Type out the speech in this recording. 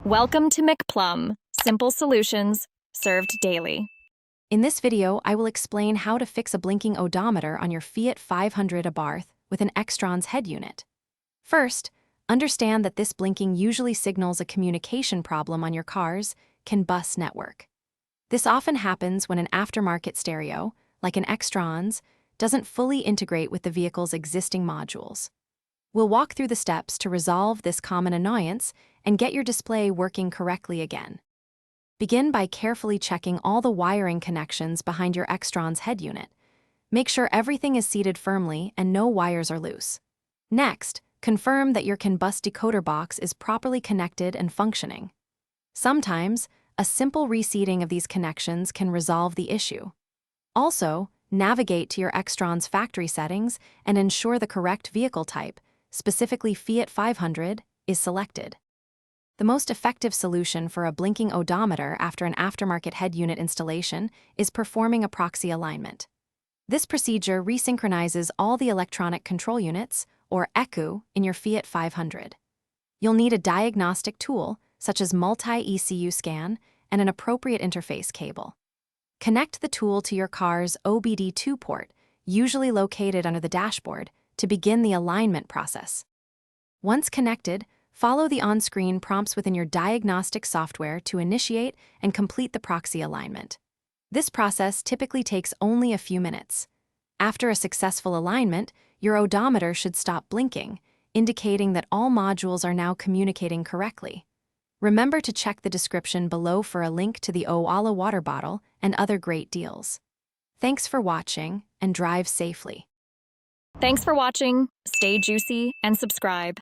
Welcome to McPlum, simple solutions served daily. In this video, I will explain how to fix a blinking odometer on your Fiat 500 Abarth with an Xtrons head unit. First, understand that this blinking usually signals a communication problem on your car's CAN bus network. This often happens when an aftermarket stereo, like an Xtrons, doesn't fully integrate with the vehicle's existing modules. We'll walk through the steps to resolve this common annoyance and get your display working correctly again. Begin by carefully checking all the wiring connections behind your Xtrons head unit. Make sure everything is seated firmly and no wires are loose. Next, confirm that your CAN bus decoder box is properly connected and functioning. Sometimes, a simple reseating of these connections can resolve the issue. Also, navigate to your Xtrons factory settings and ensure the correct vehicle type, specifically Fiat 500, is selected. The most effective solution for a blinking odometer after an aftermarket head unit installation is performing a proxy alignment. This procedure resynchronizes all the electronic control units, or ECU, in your Fiat 500. You'll need a diagnostic tool, such as multi-ECU scan, and an appropriate interface cable. Connect the tool to your car's OBD2 port, usually located under the dashboard, to begin the alignment process. Once connected, follow the on-screen prompts within your diagnostic software to initiate and complete the proxy alignment. This process typically takes only a few minutes. After a successful alignment, your odometer should stop blinking, indicating that all modules are now communicating correctly. Remember to check the description below for a link to the Oala water bottle and other great deals. Thanks for watching, and drive safely. Thanks for watching, stay juicy, and subscribe.